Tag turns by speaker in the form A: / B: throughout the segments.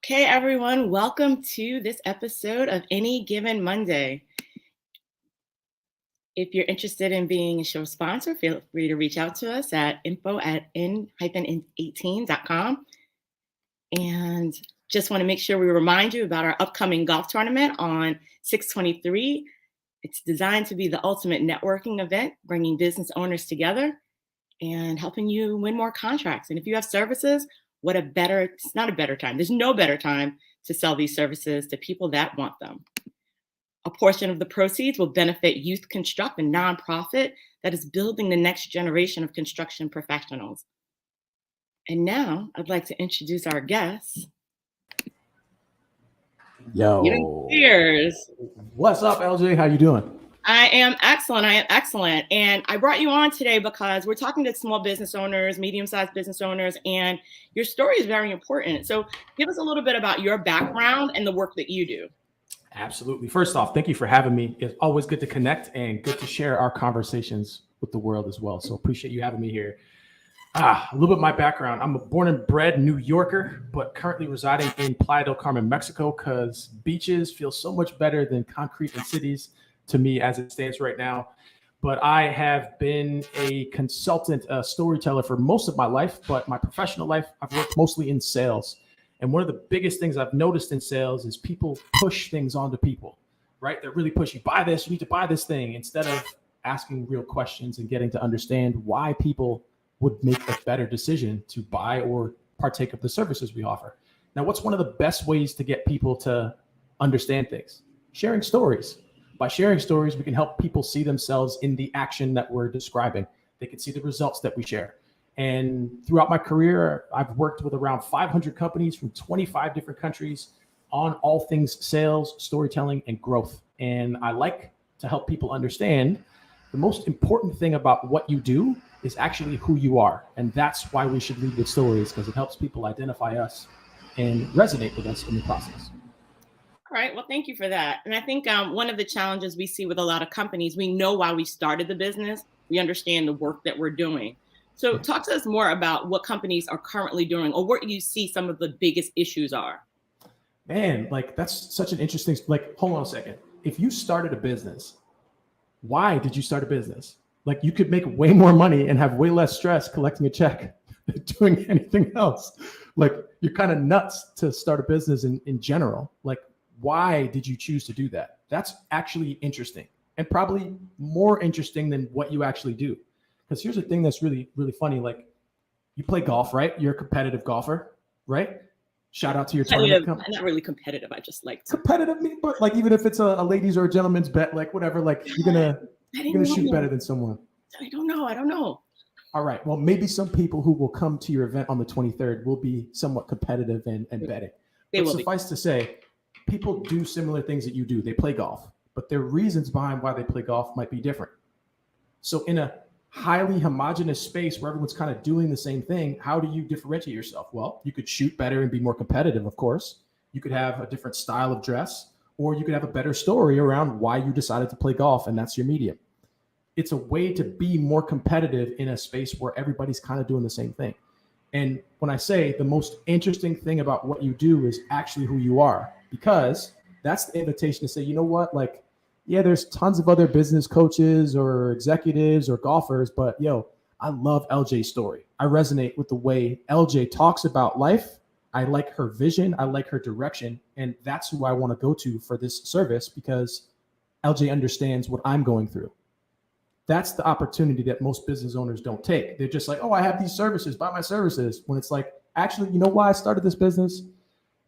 A: Okay, everyone, welcome to this episode of Any Given Monday. If you're interested in being a show sponsor, feel free to reach out to us at info@n-18.com. And just want to make sure we remind you about our upcoming golf tournament on 6/23. It's designed to be the ultimate networking event, bringing business owners together and helping you win more contracts. And if you have services, it's not a better time. There's no better time to sell these services to people that want them. A portion of the proceeds will benefit Youth Construct, a nonprofit that is building the next generation of construction professionals. And now I'd like to introduce our guests.
B: Yo.
A: Cheers.
B: What's up, LJ? How you doing?
A: I am excellent. And I brought you on today because we're talking to small business owners, medium-sized business owners, and your story is very important. So give us a little bit about your background and the work that you do.
B: Absolutely. First off, thank you for having me. It's always good to connect and good to share our conversations with the world as well. So appreciate you having me here. A little bit of my background. I'm a born and bred New Yorker, but currently residing in Playa del Carmen, Mexico, because beaches feel so much better than concrete in cities to me as it stands right now. But I have been a consultant, a storyteller for most of my life, but my professional life, I've worked mostly in sales. And one of the biggest things I've noticed in sales is people push things onto people, right? They're really pushing, buy this, you need to buy this thing, instead of asking real questions and getting to understand why people would make a better decision to buy or partake of the services we offer. Now, what's one of the best ways to get people to understand things? Sharing stories. By sharing stories, we can help people see themselves in the action that we're describing. They can see the results that we share. And throughout my career, I've worked with around 500 companies from 25 different countries on all things sales, storytelling, and growth. And I like to help people understand the most important thing about what you do is actually who you are. And that's why we should lead with stories, because it helps people identify us and resonate with us in the process.
A: All right. Well, thank you for that. And I think one of the challenges we see with a lot of companies, we know why we started the business. We understand the work that we're doing. So talk to us more about what companies are currently doing or what you see some of the biggest issues are.
B: Man, that's such an interesting, hold on a second. If you started a business, why did you start a business? You could make way more money and have way less stress collecting a check than doing anything else. You're kind of nuts to start a business in general. Why did you choose to do that? That's actually interesting and probably more interesting than what you actually do. Because here's the thing that's really, really funny. You play golf, right? You're a competitive golfer, right? Shout out to your tournament.
A: I'm not really competitive. I just like to.
B: Competitive, but even if it's a ladies or a gentleman's bet, whatever, you're gonna shoot better than someone.
A: I don't know.
B: All right. Well, maybe some people who will come to your event on the 23rd will be somewhat competitive and betting. But suffice to say, people do similar things that you do. They play golf, but their reasons behind why they play golf might be different. So in a highly homogenous space where everyone's kind of doing the same thing, how do you differentiate yourself? Well, you could shoot better and be more competitive, of course. You could have a different style of dress, or you could have a better story around why you decided to play golf, and that's your medium. It's a way to be more competitive in a space where everybody's kind of doing the same thing. And when I say the most interesting thing about what you do is actually who you are, because that's the invitation to say, you know what, there's tons of other business coaches or executives or golfers, but I love LJ's story. I resonate with the way LJ talks about life. I like her vision. I like her direction. And that's who I want to go to for this service, because LJ understands what I'm going through. That's the opportunity that most business owners don't take. They're just like, oh, I have these services, buy my services. When it's actually, you know why I started this business?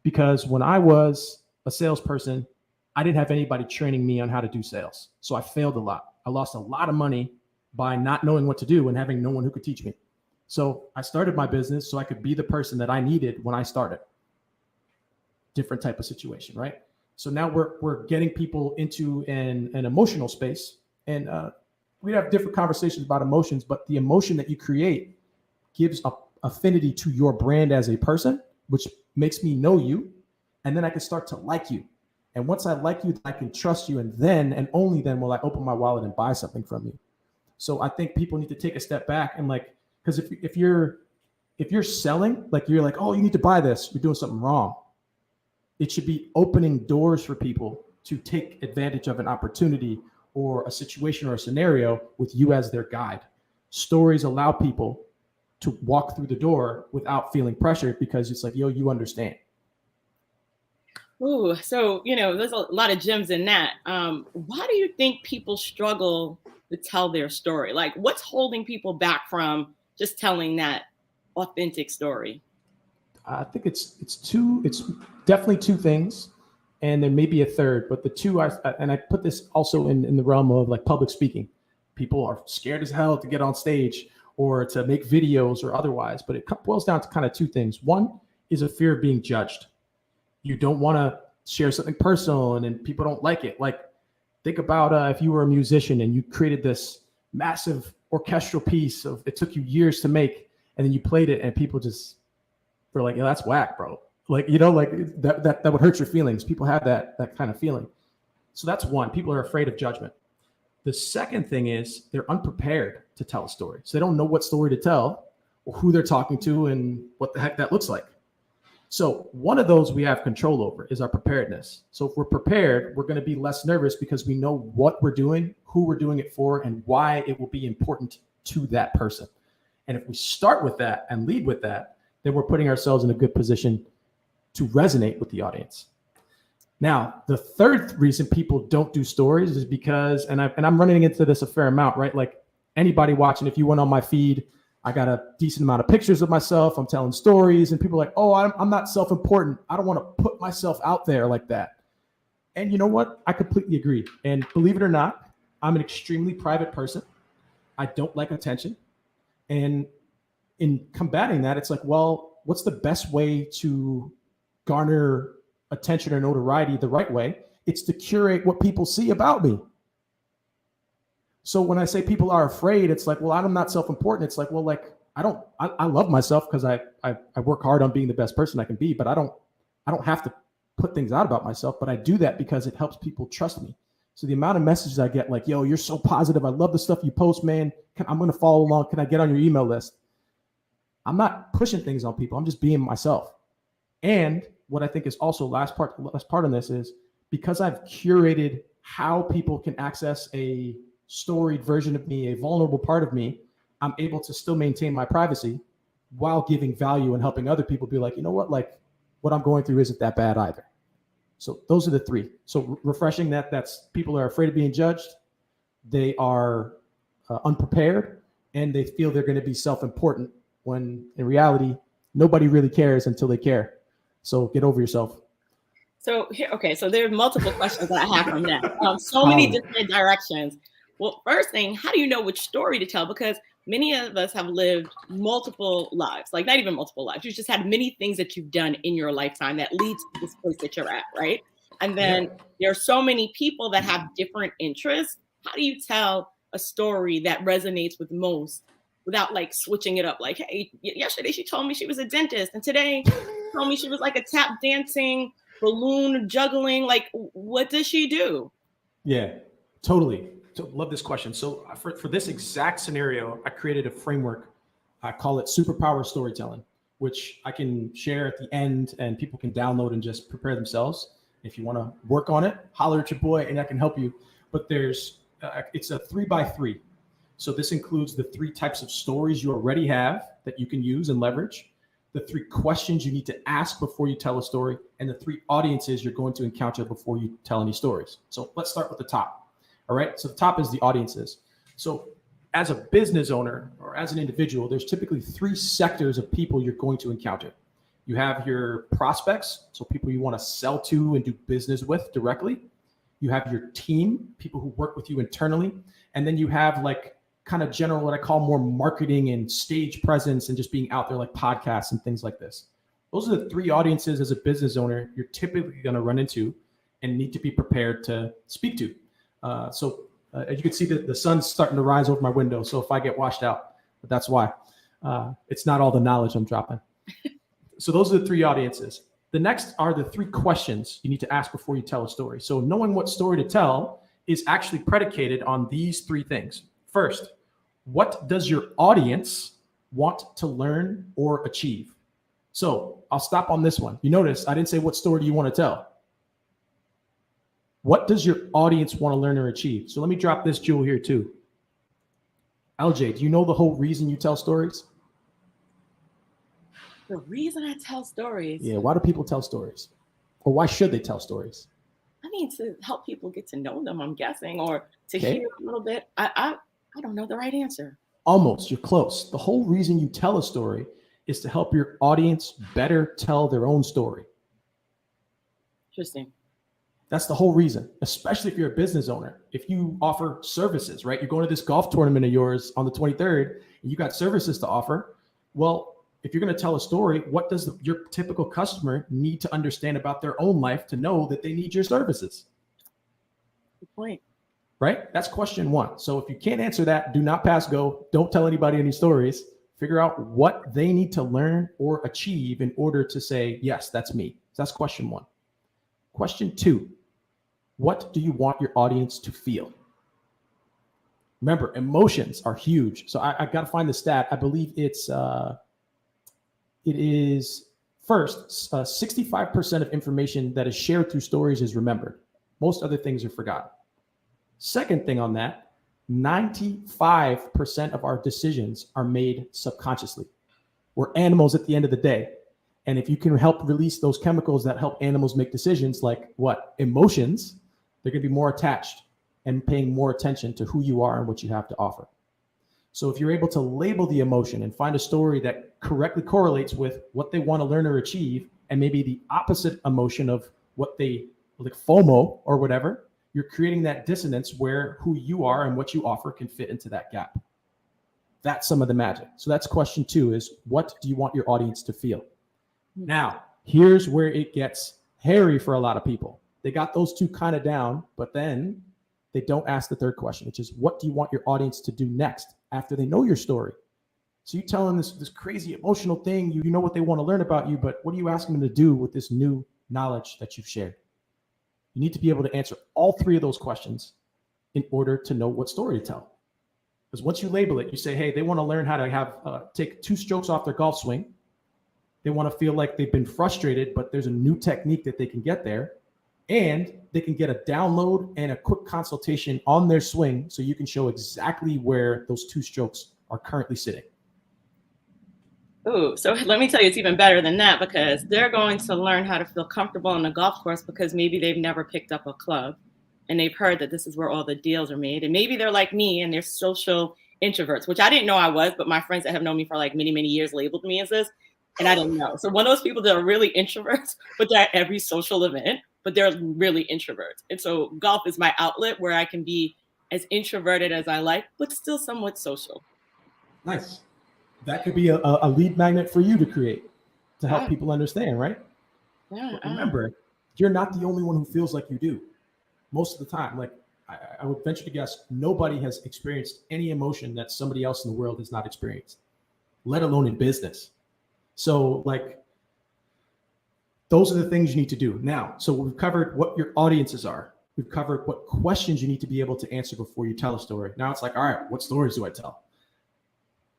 B: Because when I was a salesperson, I didn't have anybody training me on how to do sales. So I failed a lot. I lost a lot of money by not knowing what to do and having no one who could teach me. So I started my business so I could be the person that I needed when I started. Different type of situation, right? So now we're getting people into an emotional space, and we have different conversations about emotions, but the emotion that you create gives affinity to your brand as a person, which makes me know you, and then I can start to like you. And once I like you, I can trust you, and then and only then will I open my wallet and buy something from you. So I think people need to take a step back and because if you're selling, you're oh, you need to buy this, you're doing something wrong. It should be opening doors for people to take advantage of an opportunity or a situation or a scenario with you as their guide. Stories allow people to walk through the door without feeling pressured because it's like, yo, you understand.
A: Ooh, so, there's a lot of gems in that. Why do you think people struggle to tell their story? Like, what's holding people back from just telling that authentic story?
B: I think it's definitely two things, and there may be a third, but the two I put this also in the realm of like public speaking. People are scared as hell to get on stage or to make videos or otherwise, but it boils down to kind of two things. One is a fear of being judged. You don't want to share something personal and then people don't like it. Like, think about if you were a musician and you created this massive orchestral piece of, it took you years to make, and then you played it and people just were like, yeah, that's whack, bro. Like, like that would hurt your feelings. People have that kind of feeling. So that's one. People are afraid of judgment. The second thing is they're unprepared to tell a story. So they don't know what story to tell or who they're talking to and what the heck that looks like. So one of those we have control over is our preparedness. So if we're prepared, we're going to be less nervous because we know what we're doing, who we're doing it for, and why it will be important to that person. And if we start with that and lead with that, then we're putting ourselves in a good position to resonate with the audience. Now, the third reason people don't do stories is because, and I'm running into this a fair amount, right? Like anybody watching, if you went on my feed, I got a decent amount of pictures of myself. I'm telling stories and people are like, oh, I'm not self-important. I don't want to put myself out there like that. And you know what? I completely agree. And believe it or not, I'm an extremely private person. I don't like attention. And in combating that, it's like, well, what's the best way to garner attention or notoriety the right way? It's to curate what people see about me. So when I say people are afraid, it's like, well, I'm not self-important. It's like, well, like, I love myself because I work hard on being the best person I can be, but I don't have to put things out about myself, but I do that because it helps people trust me. So the amount of messages I get like, yo, you're so positive. I love the stuff you post, man. I'm going to follow along. Can I get on your email list? I'm not pushing things on people. I'm just being myself. And what I think is also last part on this is because I've curated how people can access a storied version of me, a vulnerable part of me, I'm able to still maintain my privacy while giving value and helping other people be like, you know what, like what I'm going through isn't that bad either. So those are the three. So refreshing that's people are afraid of being judged. They are unprepared and they feel they're going to be self-important when in reality, nobody really cares until they care. So get over yourself.
A: So here, okay, so there are multiple questions that I have from that. So many different directions. Well, first thing, how do you know which story to tell? Because many of us have lived multiple lives, like not even multiple lives. You've just had many things that you've done in your lifetime that leads to this place that you're at, right? And then there are so many people that have different interests. How do you tell a story that resonates with most without like switching it up? Like, hey, yesterday she told me she was a dentist, and today she told me she was like a tap dancing, balloon juggling. Like, what does she do?
B: Yeah, totally. So love this question. So for this exact scenario, I created a framework. I call it superpower storytelling, which I can share at the end and people can download and just prepare themselves. If you want to work on it, holler at your boy and I can help you. But it's a 3x3. So this includes the 3 types of stories you already have that you can use and leverage, the 3 questions you need to ask before you tell a story, and the 3 audiences you're going to encounter before you tell any stories. So let's start with the top. All right. So the top is the audiences. So as a business owner or as an individual, there's typically 3 sectors of people you're going to encounter. You have your prospects, so people you want to sell to and do business with directly. You have your team, people who work with you internally. And then you have like kind of general, what I call more marketing and stage presence and just being out there like podcasts and things like this. Those are the 3 audiences as a business owner you're typically going to run into and need to be prepared to speak to. As you can see, the sun's starting to rise over my window. So if I get washed out, but that's why. It's not all the knowledge I'm dropping. So those are the 3 audiences. The next are the 3 questions you need to ask before you tell a story. So knowing what story to tell is actually predicated on these 3 things. First, what does your audience want to learn or achieve? So I'll stop on this one. You notice I didn't say what story do you want to tell. What does your audience want to learn or achieve? So let me drop this jewel here too. LJ, do you know the whole reason you tell stories?
A: The reason I tell stories?
B: Yeah, why do people tell stories? Or why should they tell stories?
A: I mean, to help people get to know them, I'm guessing, or to hear a little bit. I don't know the right answer.
B: Almost, you're close. The whole reason you tell a story is to help your audience better tell their own story.
A: Interesting.
B: That's the whole reason, especially if you're a business owner. If you offer services, right? You're going to this golf tournament of yours on the 23rd, and you got services to offer. Well, if you're going to tell a story, what does your typical customer need to understand about their own life to know that they need your services?
A: Good point.
B: Right? That's question one. So if you can't answer that, do not pass go. Don't tell anybody any stories. Figure out what they need to learn or achieve in order to say, yes, that's me. So that's question one. Question two, what do you want your audience to feel? Remember, emotions are huge. So I got to find the stat. I believe it is first, 65% of information that is shared through stories is remembered. Most other things are forgotten. Second thing on that, 95% of our decisions are made subconsciously. We're animals at the end of the day. And if you can help release those chemicals that help animals make decisions, like what? Emotions, they're going to be more attached and paying more attention to who you are and what you have to offer. So if you're able to label the emotion and find a story that correctly correlates with what they want to learn or achieve, and maybe the opposite emotion of what they like, FOMO or whatever, you're creating that dissonance where who you are and what you offer can fit into that gap. That's some of the magic. So that's question two, is what do you want your audience to feel? Now, here's where it gets hairy for a lot of people. They got those two kind of down, but then they don't ask the third question, which is what do you want your audience to do next after they know your story? So you tell them this crazy emotional thing, you know what they want to learn about you, but what are you asking them to do with this new knowledge that you've shared? You need to be able to answer all three of those questions in order to know what story to tell. Because once you label it, you say, hey, they want to learn how to have take 2 strokes off their golf swing. They want to feel like they've been frustrated, but there's a new technique that they can get there. And they can get a download and a quick consultation on their swing so you can show exactly where those 2 strokes are currently sitting.
A: Ooh, so let me tell you, it's even better than that, because they're going to learn how to feel comfortable on the golf course because maybe they've never picked up a club and they've heard that this is where all the deals are made. And maybe they're like me and they're social introverts, which I didn't know I was, but my friends that have known me for like many, many years labeled me as this, and I didn't know. So one of those people that are really introverts, but they're at every social event, but they're really introverts. And so golf is my outlet where I can be as introverted as I like, but still somewhat social.
B: Nice. That could be a lead magnet for you to create to help people understand, right?
A: Yeah.
B: But remember, you're not the only one who feels like you do. Most of the time, like I would venture to guess, nobody has experienced any emotion that somebody else in the world has not experienced, let alone in business. So like, those are the things you need to do. Now, so we've covered what your audiences are. We've covered what questions you need to be able to answer before you tell a story. Now it's like, all right, what stories do I tell?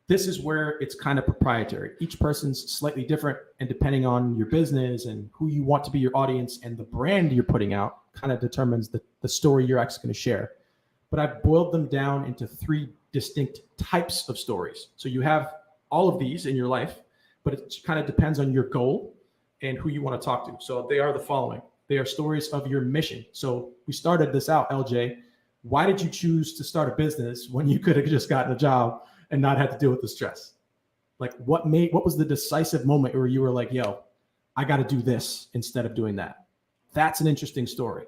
B: This is where it's kind of proprietary. Each person's slightly different, and depending on your business and who you want to be your audience and the brand you're putting out kind of determines the story you're actually going to share. But I've boiled them down into 3 distinct types of stories. So you have all of these in your life, but it kind of depends on your goal and who you want to talk to. So they are the following. They are stories of your mission. So we started this out, LJ. Why did you choose to start a business when you could have just gotten a job and not had to deal with the stress? Like what was the decisive moment where you were like, yo, I got to do this instead of doing that? That's an interesting story.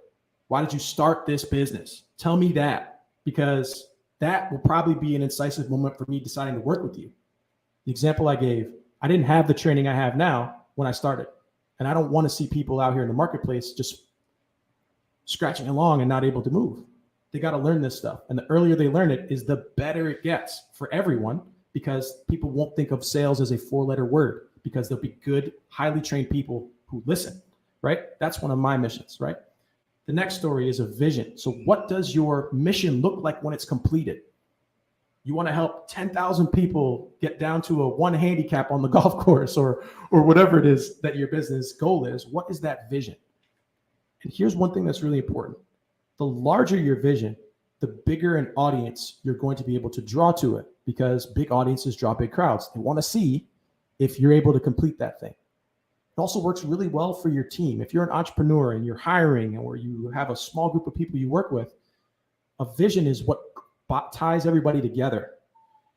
B: Why did you start this business? Tell me that, because that will probably be an incisive moment for me deciding to work with you. The example I gave, I didn't have the training I have now when I started. And I don't want to see people out here in the marketplace just scratching along and not able to move. They got to learn this stuff. And the earlier they learn it is the better it gets for everyone, because people won't think of sales as a 4-letter word, because they'll be good, highly trained people who listen, right? That's one of my missions, right? The next story is a vision. So what does your mission look like when it's completed? You want to help 10,000 people get down to a 1 handicap on the golf course, or whatever it is that your business goal is. What is that vision? And here's one thing that's really important. The larger your vision, the bigger an audience you're going to be able to draw to it, because big audiences draw big crowds. They want to see if you're able to complete that thing. It also works really well for your team. If you're an entrepreneur and you're hiring, or you have a small group of people you work with, a vision is what ties everybody together.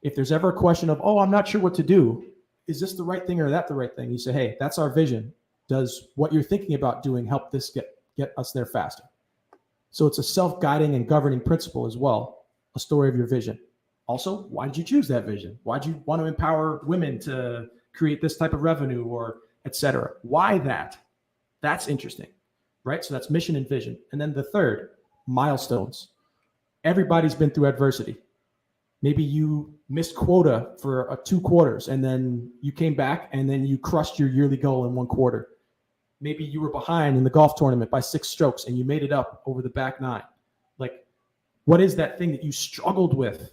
B: If there's ever a question of, oh, I'm not sure what to do, is this the right thing or that the right thing? You say, hey, that's our vision. Does what you're thinking about doing help this get us there faster? So it's a self-guiding and governing principle as well, a story of your vision. Also, why did you choose that vision? Why did you want to empower women to create this type of revenue, or et cetera? Why that? That's interesting, right? So that's mission and vision. And then the third, milestones. Everybody's been through adversity. Maybe you missed quota for 2 quarters, and then you came back and then you crushed your yearly goal in 1 quarter. Maybe you were behind in the golf tournament by 6 strokes and you made it up over the back 9. Like, what is that thing that you struggled with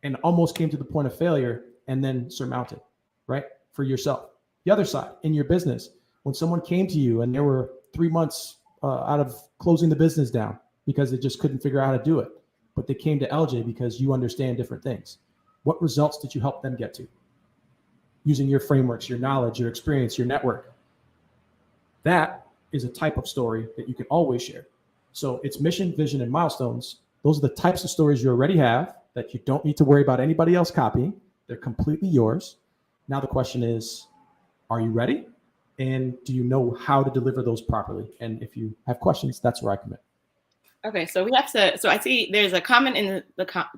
B: and almost came to the point of failure and then surmounted, right? For yourself. The other side, in your business, when someone came to you and they were 3 months out of closing the business down because they just couldn't figure out how to do it, but they came to LJ because you understand different things. What results did you help them get to? Using your frameworks, your knowledge, your experience, your network. That is a type of story that you can always share. So it's mission, vision, and milestones. Those are the types of stories you already have that you don't need to worry about anybody else copying. They're completely yours. Now the question is, are you ready? And do you know how to deliver those properly? And if you have questions, that's where I come in.
A: Okay, so we have to. So I see there's a comment in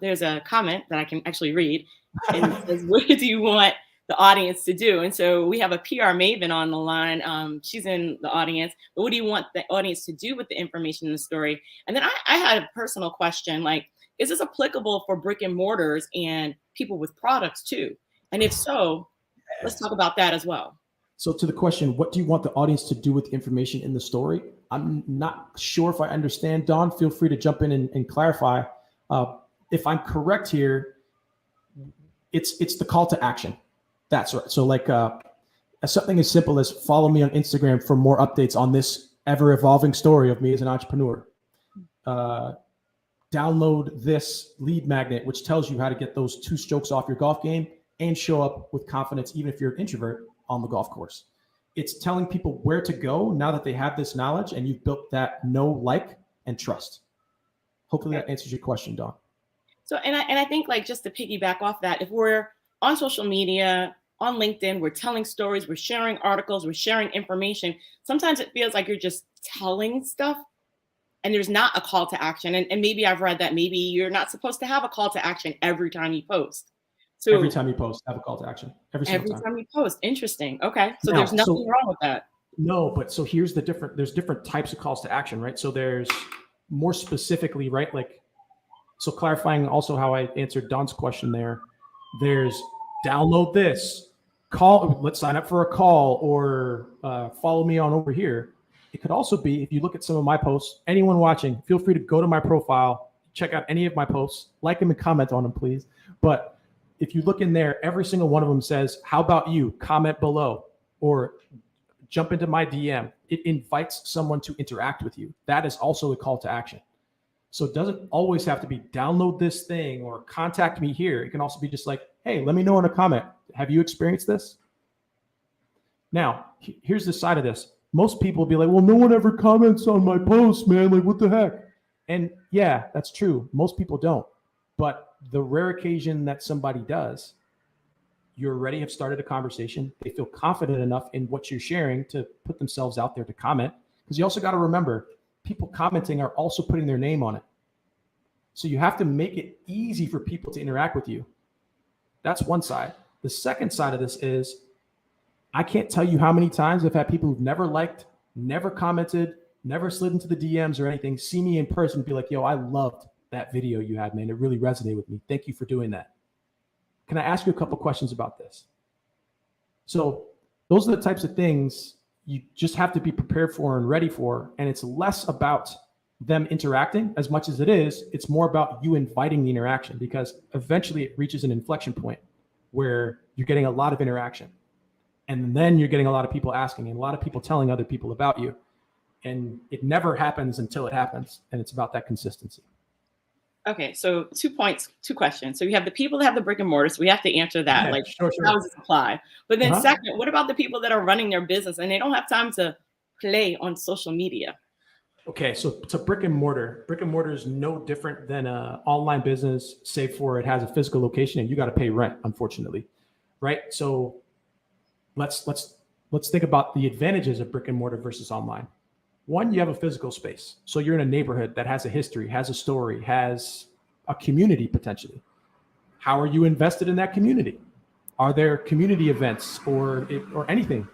A: there's a comment that I can actually read, and it says, "What do you want the audience to do?" And so we have a PR maven on the line. She's in the audience. But what do you want the audience to do with the information in the story? And then I had a personal question, like, is this applicable for brick and mortars and people with products too? And if so, let's talk about that as well.
B: So to the question, what do you want the audience to do with the information in the story? I'm not sure if I understand. Dawn, feel free to jump in and clarify. If I'm correct here, it's the call to action. That's right. So like something as simple as follow me on Instagram for more updates on this ever evolving story of me as an entrepreneur. Download this lead magnet, which tells you how to get those 2 strokes off your golf game and show up with confidence, even if you're an introvert, on the golf course. It's telling people where to go now that they have this knowledge and you've built that know, like, and trust. Hopefully that answers your question, Dawn.
A: So, and I think, like, just to piggyback off that, if we're on social media, on LinkedIn, we're telling stories, we're sharing articles, we're sharing information. Sometimes it feels like you're just telling stuff and there's not a call to action. And maybe I've read that maybe you're not supposed to have a call to action every time you post. So
B: every time you post, have a call to action. Every
A: time you post. Interesting. Okay. So there's nothing wrong with that.
B: No, but so here's there's different types of calls to action, right? So there's more specifically, right? Like, so clarifying also how I answered Don's question there. There's download this, let's sign up for a call, or follow me on over here. It could also be, if you look at some of my posts, anyone watching, feel free to go to my profile, check out any of my posts, like them and comment on them, please. But if you look in there, every single one of them says, how about you? Comment below or jump into my DM. It invites someone to interact with you. That is also a call to action. So it doesn't always have to be download this thing or contact me here. It can also be just like, hey, let me know in a comment. Have you experienced this? Now, here's the side of this. Most people will be like, well, no one ever comments on my posts, man. Like, what the heck? And yeah, that's true. Most people don't. But the rare occasion that somebody does, you already have started a conversation. They feel confident enough in what you're sharing to put themselves out there to comment. Because you also got to remember, people commenting are also putting their name on it. So you have to make it easy for people to interact with you. That's one side. The second side of this is, I can't tell you how many times I've had people who've never liked, never commented, never slid into the DMs or anything, see me in person and be like, yo, I loved that video you had, man. It really resonated with me. Thank you for doing that. Can I ask you a couple questions about this? So those are the types of things you just have to be prepared for and ready for. And it's less about them interacting as much as it's more about you inviting the interaction, because eventually it reaches an inflection point where you're getting a lot of interaction. And then you're getting a lot of people asking and a lot of people telling other people about you. And it never happens until it happens. And it's about that consistency.
A: Okay, so 2 points, 2 questions. So you have the people that have the brick and mortar, so we have to answer that.
B: Yeah,
A: like,
B: sure.
A: how does it apply? But then second, what about the people that are running their business and they don't have time to play on social media?
B: Okay, so to brick and mortar is no different than an online business, save for it has a physical location and you got to pay rent, unfortunately, right? So let's think about the advantages of brick and mortar versus online. One, you have a physical space. So you're in a neighborhood that has a history, has a story, has a community potentially. How are you invested in that community? Are there community events or anything?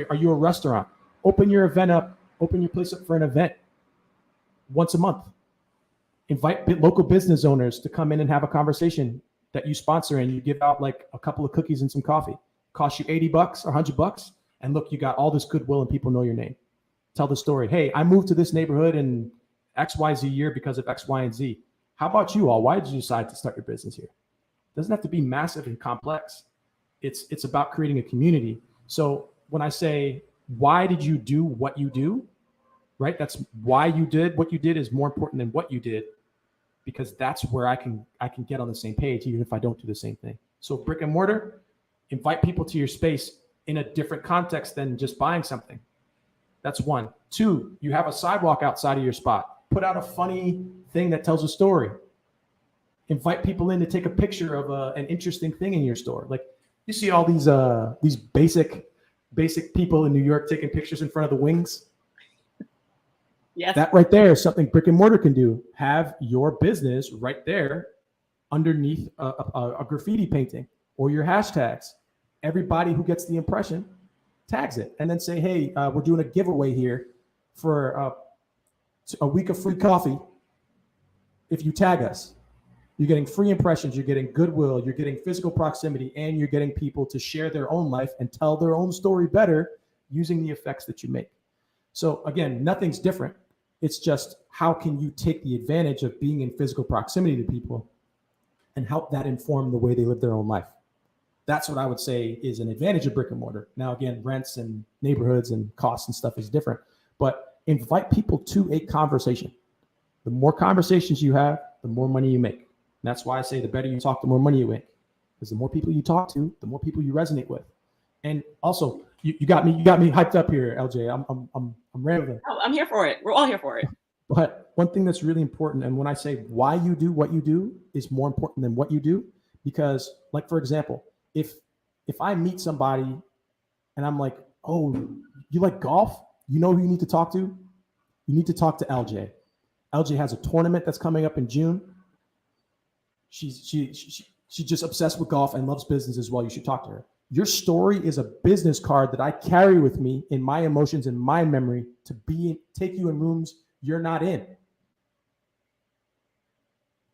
B: Are you a restaurant? Open your place up for an event once a month. Invite local business owners to come in and have a conversation that you sponsor, and you give out like a couple of cookies and some coffee. Cost you $80 or $100. And look, you got all this goodwill and people know your name. Tell the story. Hey, I moved to this neighborhood in XYZ year because of X, Y, and Z. How about you all? Why did you decide to start your business here? It doesn't have to be massive and complex. It's about creating a community. So when I say, why did you do what you do? Right? That's why you did what you did is more important than what you did, because that's where I can get on the same page, even if I don't do the same thing. So brick and mortar, invite people to your space in a different context than just buying something. That's one. Two, you have a sidewalk outside of your spot. Put out a funny thing that tells a story. Invite people in to take a picture of an interesting thing in your store. Like you see all these basic people in New York taking pictures in front of the wings.
A: Yes.
B: That right there is something brick and mortar can do. Have your business right there underneath a graffiti painting or your hashtags. Everybody who gets the impression tags it and then say, hey, we're doing a giveaway here for a week of free coffee. If you tag us, you're getting free impressions, you're getting goodwill, you're getting physical proximity, and you're getting people to share their own life and tell their own story better using the effects that you make. So again, nothing's different. It's just how can you take the advantage of being in physical proximity to people and help that inform the way they live their own life. That's what I would say is an advantage of brick and mortar. Now, again, rents and neighborhoods and costs and stuff is different, but invite people to a conversation. The more conversations you have, the more money you make. And that's why I say the better you talk, the more money you make. Because the more people you talk to, the more people you resonate with. And also, you got me hyped up here, LJ. I'm rambling.
A: Oh, I'm here for it. We're all here for it.
B: But one thing that's really important, and when I say why you do what you do is more important than what you do, because like, for example, if I meet somebody and I'm like, oh, you like golf? You know who you need to talk to? You need to talk to LJ. LJ has a tournament that's coming up in June. She's just obsessed with golf and loves business as well. You should talk to her. Your story is a business card that I carry with me in my emotions and my memory to take you in rooms you're not in.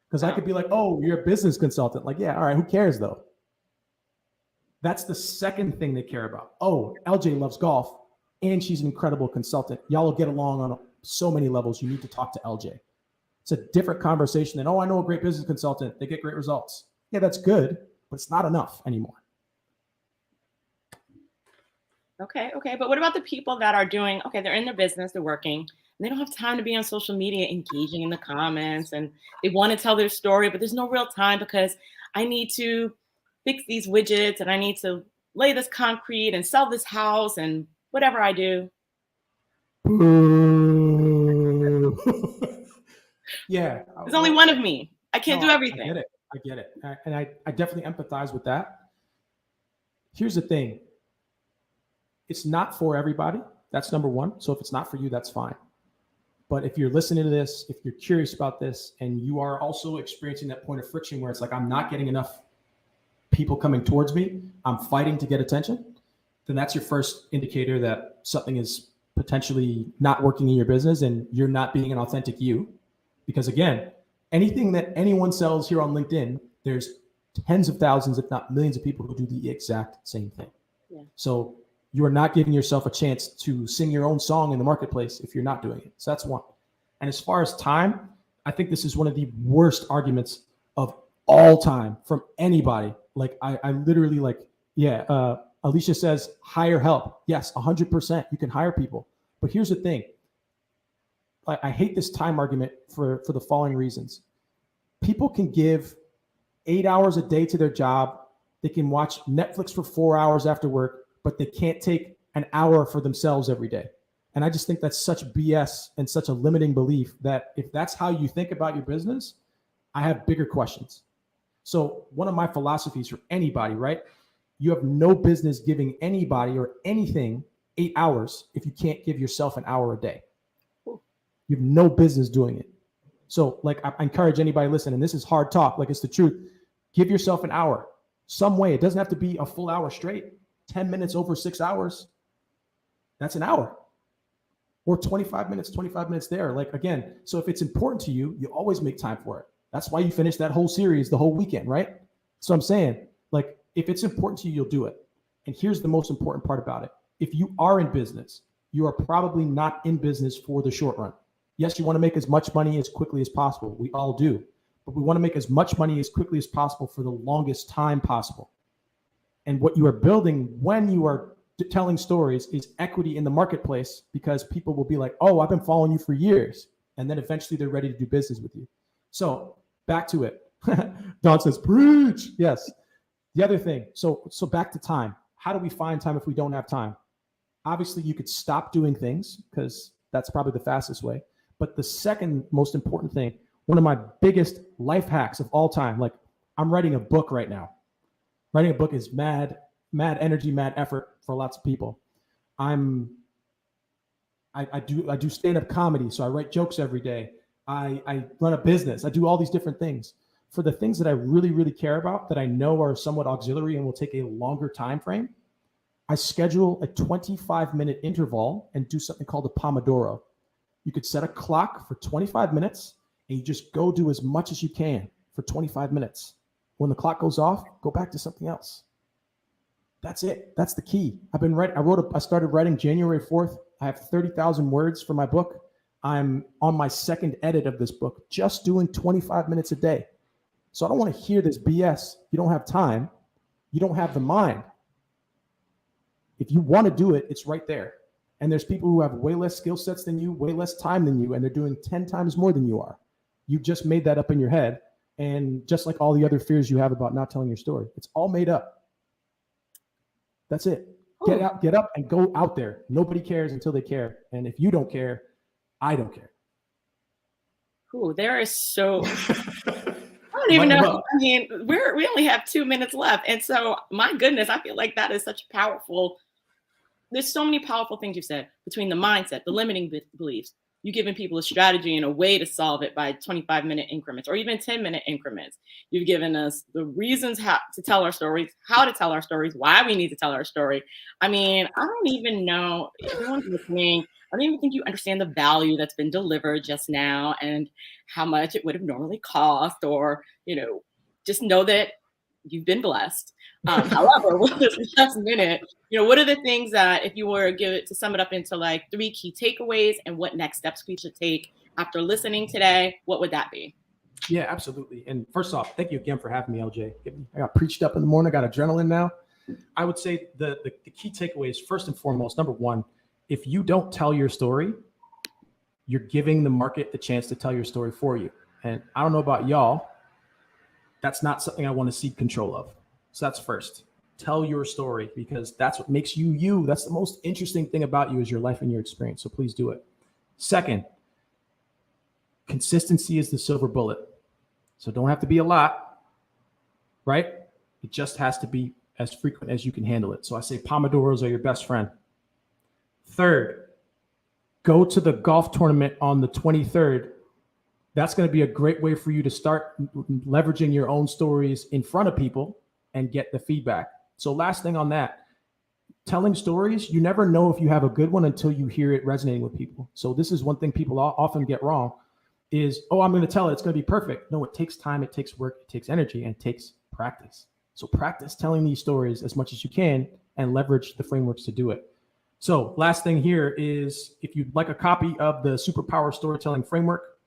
B: Because I could be like, oh, you're a business consultant. Like, yeah, all right, who cares though? That's the second thing they care about. Oh, LJ loves golf and she's an incredible consultant. Y'all will get along on so many levels. You need to talk to LJ. It's a different conversation than, oh, I know a great business consultant. They get great results. Yeah, that's good, but it's not enough anymore.
A: Okay. But what about the people that are doing, they're in their business, they're working, and they don't have time to be on social media engaging in the comments, and they want to tell their story, but there's no real time because I need to fix these widgets and I need to lay this concrete and sell this house and whatever I do.
B: Yeah.
A: There's only one of me. I can't do everything.
B: I get it. And I definitely empathize with that. Here's the thing. It's not for everybody. That's number one. So if it's not for you, that's fine. But if you're listening to this, if you're curious about this, and you are also experiencing that point of friction where it's like, I'm not getting enough people coming towards me, I'm fighting to get attention, then that's your first indicator that something is potentially not working in your business and you're not being an authentic you. Because again, anything that anyone sells here on LinkedIn, there's tens of thousands, if not millions of people who do the exact same thing. Yeah. So you are not giving yourself a chance to sing your own song in the marketplace if you're not doing it. So that's one. And as far as time, I think this is one of the worst arguments of all time from anybody. Like I literally like, Alicia says, hire help. Yes, 100%. You can hire people. But here's the thing. I hate this time argument for the following reasons. People can give 8 hours a day to their job. They can watch Netflix for 4 hours after work, but they can't take an hour for themselves every day. And I just think that's such BS and such a limiting belief that if that's how you think about your business, I have bigger questions. So one of my philosophies for anybody, right? You have no business giving anybody or anything 8 hours if you can't give yourself an hour a day. You have no business doing it. So like I encourage anybody listening, and this is hard talk, like it's the truth. Give yourself an hour some way. It doesn't have to be a full hour straight. 10 minutes over 6 hours, that's an hour. Or 25 minutes there. Like again, so if it's important to you, you always make time for it. That's why you finish that whole series the whole weekend, right? So I'm saying, like, if it's important to you, you'll do it. And here's the most important part about it. If you are in business, you are probably not in business for the short run. Yes, you want to make as much money as quickly as possible. We all do. But we want to make as much money as quickly as possible for the longest time possible. And what you are building when you are telling stories is equity in the marketplace, because people will be like, oh, I've been following you for years. And then eventually they're ready to do business with you. So back to it. Don says, preach. Yes. The other thing. So back to time. How do we find time if we don't have time? Obviously, you could stop doing things because that's probably the fastest way. But the second most important thing, one of my biggest life hacks of all time, like I'm writing a book right now. Writing a book is mad energy, mad effort for lots of people. I do stand-up comedy, so I write jokes every day. I run a business. I do all these different things. For the things that I really, really care about that I know are somewhat auxiliary and will take a longer time frame, I schedule a 25-minute interval and do something called a Pomodoro. You could set a clock for 25 minutes and you just go do as much as you can for 25 minutes. When the clock goes off, go back to something else. That's it. That's the key. I started writing January 4th. I have 30,000 words for my book. I'm on my second edit of this book, just doing 25 minutes a day. So I don't want to hear this BS. You don't have time. You don't have the mind. If you want to do it, it's right there. And there's people who have way less skill sets than you, way less time than you, and they're doing 10 times more than you are. You just made that up in your head. And just like all the other fears you have about not telling your story, it's all made up. That's it. Get up and go out there. Nobody cares until they care. And if you don't care, I don't care.
A: Ooh, there is so... I don't even know. I mean, we only have 2 minutes left. And so, my goodness, I feel like that is such powerful. There's so many powerful things you've said between the mindset, the limiting beliefs. You've given people a strategy and a way to solve it by 25-minute increments or even 10-minute increments. You've given us the reasons how to tell our stories, how to tell our stories, why we need to tell our story. I mean, I don't even know, everyone's listening, I don't even think you understand the value that's been delivered just now and how much it would have normally cost, or, just know that you've been blessed. However, with this last minute, what are the things that, if you were to sum it up into like 3 key takeaways and what next steps we should take after listening today, what would that be?
B: Yeah, absolutely. And first off, thank you again for having me, LJ. I got preached up in the morning, I got adrenaline now. I would say the key takeaways, first and foremost, number one, if you don't tell your story, you're giving the market the chance to tell your story for you. And I don't know about y'all, that's not something I want to cede control of. So that's first. Tell your story, because that's what makes you you. That's the most interesting thing about you, is your life and your experience. So please do it. Second, consistency is the silver bullet. So don't have to be a lot, right? It just has to be as frequent as you can handle it. So I say Pomodoros are your best friend. Third, go to the golf tournament on the 23rd. That's going to be a great way for you to start leveraging your own stories in front of people and get the feedback. So last thing on that, telling stories, you never know if you have a good one until you hear it resonating with people. So this is one thing people often get wrong is, oh, I'm going to tell it, it's going to be perfect. No, it takes time, it takes work, it takes energy, and it takes practice. So practice telling these stories as much as you can and leverage the frameworks to do it. So last thing here is, if you'd like a copy of the Superpower Storytelling Framework,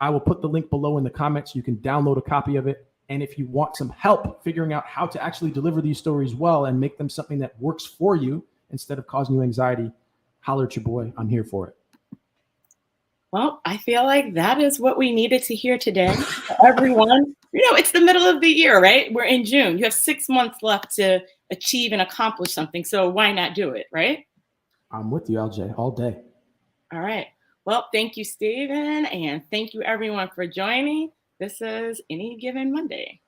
B: I will put the link below in the comments. You can download a copy of it. And if you want some help figuring out how to actually deliver these stories well and make them something that works for you instead of causing you anxiety, holler at your boy. I'm here for it.
A: Well, I feel like that is what we needed to hear today. Everyone, it's the middle of the year, right? We're in June. You have 6 months left to achieve and accomplish something. So why not do it, right?
B: I'm with you, LJ, all day.
A: All right. Well, thank you, Steven. And thank you, everyone, for joining. This is Any Given Monday.